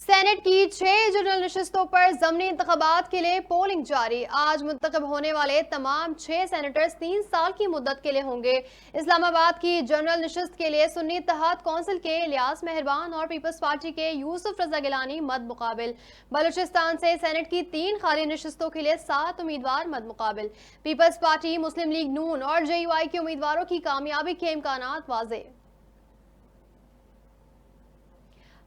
Saint کی 6 general نشستوں پر ضمنی انتخابات کے لیے پولنگ جاری۔ آج منتخب ہونے والے تمام 6 سینیٹرز 3 سال کی مدت کے لیے ہوں گے۔ اسلام آباد کی جنرل نشست کے لیے سنی اتحاد کونسل کے الیاس مہربان اور پیپلز پارٹی کے یوسف رضا گیلانی مد مقابل۔ بلوچستان سے سینٹ کی 3 خالی نشستوں کے لیے 7 امیدوار مد مقابل۔ پیپلز پارٹی، مسلم لیگ نون اور جے یو آئی کے امیدواروں کی کامیابی کے امکانات واضح۔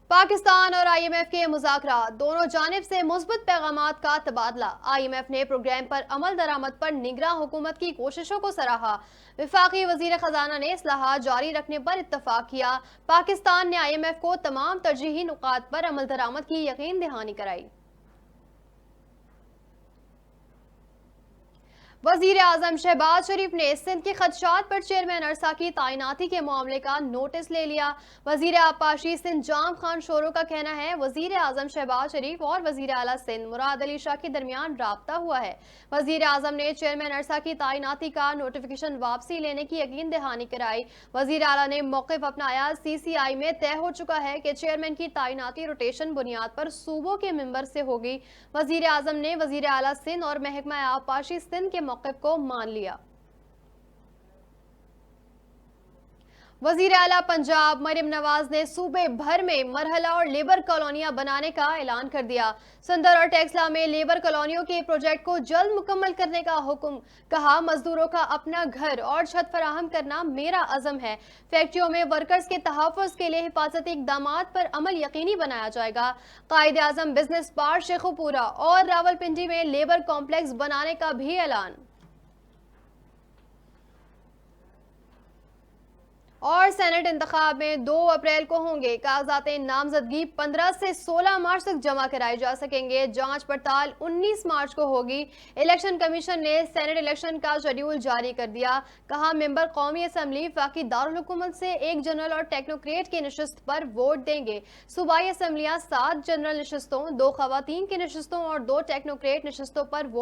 پاکستان اور آئی ایم ایف کے مذاکرات، دونوں جانب سے مثبت پیغامات کا تبادلہ۔ آئی ایم ایف نے پروگرام پر عمل درآمد پر نگراں حکومت کی کوششوں کو سراہا۔ وفاقی وزیر خزانہ نے اصلاحات جاری رکھنے پر اتفاق کیا۔ پاکستان نے آئی ایم ایف کو تمام ترجیحی نکات پر عمل درآمد کی یقین دہانی کرائی۔ وزیر اعظم شہباز شریف نے سندھ کے خدشات پر چیئرمین ارسا کی تعیناتی کے معاملے کا نوٹس لے لیا۔ وزیر آبپاشی سندھ جام خان شورو کا کہنا ہے وزیر اعظم شہباز شریف اور وزیر اعلیٰ سندھ مراد علی شاہ کے درمیان رابطہ ہوا ہے۔ وزیر اعظم نے چیئرمین ارسا کی تعیناتی کا نوٹیفیکیشن واپسی لینے کی یقین دہانی کرائی۔ وزیر اعلیٰ نے موقف اپنایا، سی سی آئی میں طے ہو چکا ہے کہ چیئرمین کی تعیناتی روٹیشن بنیاد پر صوبوں کے ممبر سے ہوگی۔ وزیر اعظم نے وزیر اعلیٰ سندھ اور محکمہ آبپاشی سندھ کے موقف کو مان لیا۔ وزیر اعلیٰ پنجاب مریم نواز نے صوبے بھر میں مرحلہ اور لیبر کالونیاں بنانے کا اعلان کر دیا۔ سندر اور ٹیکسلا میں لیبر کالونیوں کے پروجیکٹ کو جلد مکمل کرنے کا حکم، کہا مزدوروں کا اپنا گھر اور چھت فراہم کرنا میرا عزم ہے۔ فیکٹریوں میں ورکرز کے تحفظ کے لیے حفاظتی اقدامات پر عمل یقینی بنایا جائے گا۔ قائد اعظم بزنس پارک شیخوپورہ اور راولپنڈی میں لیبر کمپلیکس بنانے کا بھی اعلان۔ اور سینٹ انتخاب میں 2 اپریل کو ہوں گے۔ کاغذات نامزدگی 15 سے 16 مارچ تک جمع کرائی جا سکیں گے۔ جانچ پڑتال 19 مارچ کو ہوگی۔ الیکشن کمیشن نے سینٹ الیکشن کا شیڈول جاری کر دیا، کہا ممبر قومی اسمبلی وفاقی دارالحکومت سے 1 جنرل اور ٹیکنوکریٹ کی نشست پر ووٹ دیں گے۔ صوبائی اسمبلیاں 7 جنرل نشستوں، 2 خواتین کی نشستوں اور 2 ٹیکنوکریٹ نشستوں پر ووٹ